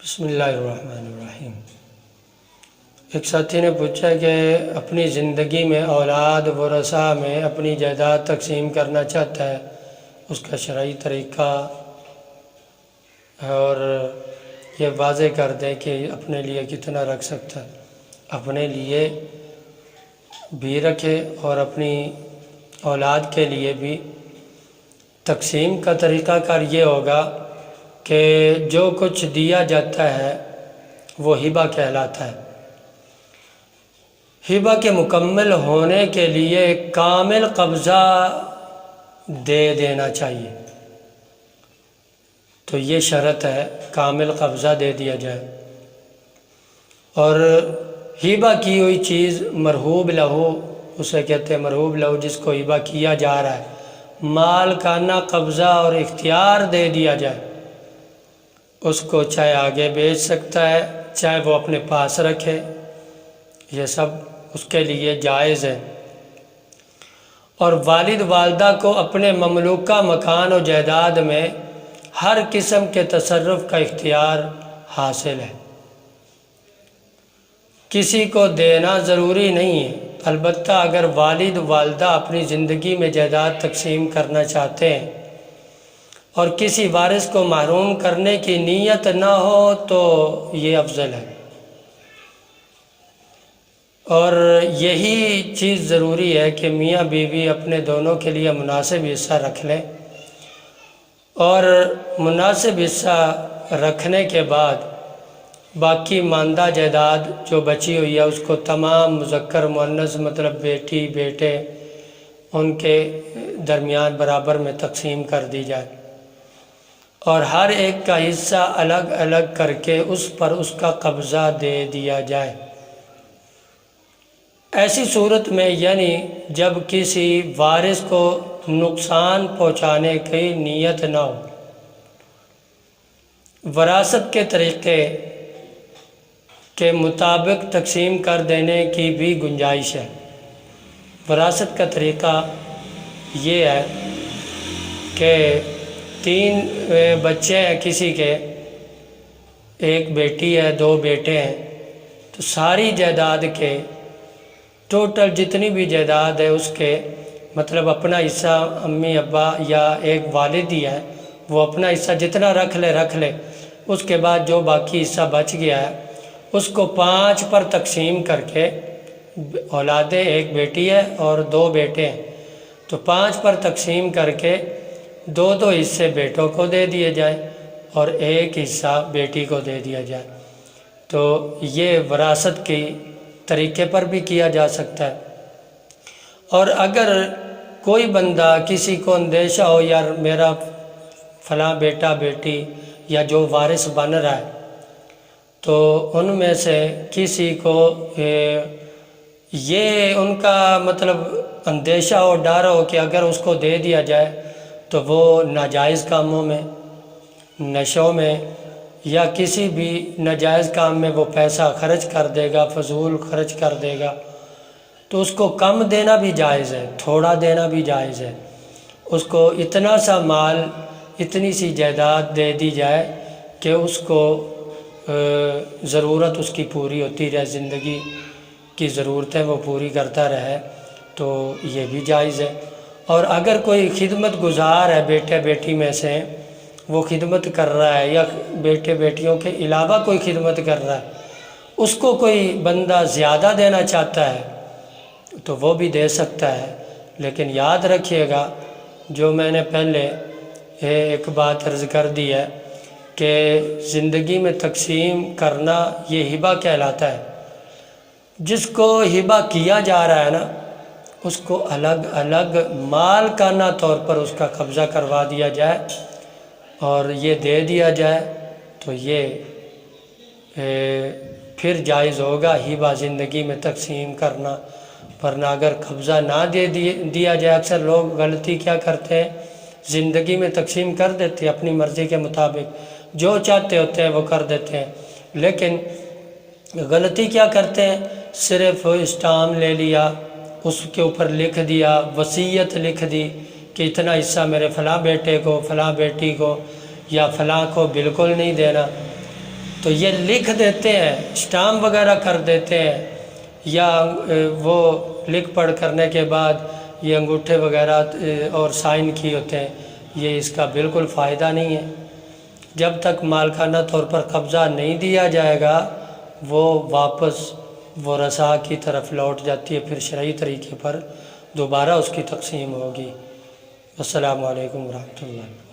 بسم اللہ الرحمن الرحیم۔ ایک ساتھی نے پوچھا کہ اپنی زندگی میں اولاد ورثہ میں اپنی جائیداد تقسیم کرنا چاہتا ہے، اس کا شرعی طریقہ اور یہ واضح کر دے کہ اپنے لیے کتنا رکھ سکتا ہے۔ اپنے لیے بھی رکھے اور اپنی اولاد کے لیے بھی۔ تقسیم کا طریقہ کار یہ ہوگا کہ جو کچھ دیا جاتا ہے وہ ہبہ کہلاتا ہے۔ ہبہ کے مکمل ہونے کے لیے کامل قبضہ دے دینا چاہیے، تو یہ شرط ہے، کامل قبضہ دے دیا جائے۔ اور ہبہ کی ہوئی چیز مرہوب لہو، اسے کہتے ہیں مرہوب لہو، جس کو ہبہ کیا جا رہا ہے، مالکانہ قبضہ اور اختیار دے دیا جائے، اس کو چاہے آگے بیچ سکتا ہے چاہے وہ اپنے پاس رکھے، یہ سب اس کے لیے جائز ہے۔ اور والد والدہ کو اپنے مملوکہ مکان و جائیداد میں ہر قسم کے تصرف کا اختیار حاصل ہے۔ کسی کو دینا ضروری نہیں ہے، البتہ اگر والد والدہ اپنی زندگی میں جائیداد تقسیم کرنا چاہتے ہیں اور کسی وارث کو محروم کرنے کی نیت نہ ہو تو یہ افضل ہے۔ اور یہی چیز ضروری ہے کہ میاں بیوی اپنے دونوں کے لیے مناسب حصہ رکھ لیں، اور مناسب حصہ رکھنے کے بعد باقی ماندہ جائیداد جو بچی ہوئی ہے اس کو تمام مذکر مؤنث مطلب بیٹی بیٹے ان کے درمیان برابر میں تقسیم کر دی جائے، اور ہر ایک کا حصہ الگ الگ کر کے اس پر اس کا قبضہ دے دیا جائے۔ ایسی صورت میں یعنی جب کسی وارث کو نقصان پہنچانے کی نیت نہ ہو، وراثت کے طریقے کے مطابق تقسیم کر دینے کی بھی گنجائش ہے۔ وراثت کا طریقہ یہ ہے کہ 3 بچے ہیں کسی کے، ایک بیٹی ہے 2 بیٹے ہیں، تو ساری جائیداد کے ٹوٹل جتنی بھی جائیداد ہے اس کے مطلب اپنا حصہ امی ابا یا ایک والد ہی ہے، وہ اپنا حصہ جتنا رکھ لے، اس کے بعد جو باقی حصہ بچ گیا ہے اس کو 5 پر تقسیم کر کے، اولادیں ایک بیٹی ہے اور 2 بیٹے ہیں، تو 5 پر تقسیم کر کے 2 حصے بیٹوں کو دے دیے جائیں اور 1 حصہ بیٹی کو دے دیا جائے۔ تو یہ وراثت کی طریقے پر بھی کیا جا سکتا ہے۔ اور اگر کوئی بندہ کسی کو اندیشہ ہو یار میرا فلاں بیٹا بیٹی یا جو وارث بن رہا ہے، تو ان میں سے کسی کو یہ ان کا مطلب اندیشہ ہو، ڈر ہو کہ اگر اس کو دے دیا جائے تو وہ ناجائز کاموں میں، نشوں میں یا کسی بھی ناجائز کام میں وہ پیسہ خرچ کر دے گا، فضول خرچ کر دے گا، تو اس کو کم دینا بھی جائز ہے، تھوڑا دینا بھی جائز ہے۔ اس کو اتنا سا مال، اتنی سی جائیداد دے دی جائے کہ اس کو ضرورت اس کی پوری ہوتی رہے، زندگی کی ضرورتیں وہ پوری کرتا رہے، تو یہ بھی جائز ہے۔ اور اگر کوئی خدمت گزار ہے بیٹے بیٹی میں سے، وہ خدمت کر رہا ہے یا بیٹے بیٹیوں کے علاوہ کوئی خدمت کر رہا ہے، اس کو کوئی بندہ زیادہ دینا چاہتا ہے تو وہ بھی دے سکتا ہے، لیکن یاد رکھیے گا جو میں نے پہلے ایک بات عرض کر دی ہے کہ زندگی میں تقسیم کرنا یہ ہبہ کہلاتا ہے۔ جس کو ہبہ کیا جا رہا ہے نا، اس کو الگ الگ مالکانہ طور پر اس کا قبضہ کروا دیا جائے اور یہ دے دیا جائے، تو یہ پھر جائز ہوگا ہبہ زندگی میں تقسیم کرنا۔ ورنہ اگر قبضہ نہ دیا جائے، اکثر لوگ غلطی کیا کرتے ہیں، زندگی میں تقسیم کر دیتے ہیں اپنی مرضی کے مطابق، جو چاہتے ہوتے ہیں وہ کر دیتے ہیں، لیکن غلطی کیا کرتے ہیں، صرف اسٹامپ لے لیا، اس کے اوپر لکھ دیا، وصیت لکھ دی کہ اتنا حصہ میرے فلاں بیٹے کو، فلاں بیٹی کو یا فلاں کو بالکل نہیں دینا، تو یہ لکھ دیتے ہیں، اسٹامپ وغیرہ کر دیتے ہیں، یا وہ لکھ پڑھ کرنے کے بعد یہ انگوٹھے وغیرہ اور سائن کیے ہوتے ہیں، یہ اس کا بالکل فائدہ نہیں ہے۔ جب تک مالکانہ طور پر قبضہ نہیں دیا جائے گا وہ واپس ورثاء کی طرف لوٹ جاتی ہے، پھر شرعی طریقے پر دوبارہ اس کی تقسیم ہوگی۔ السلام علیکم ورحمۃ اللہ۔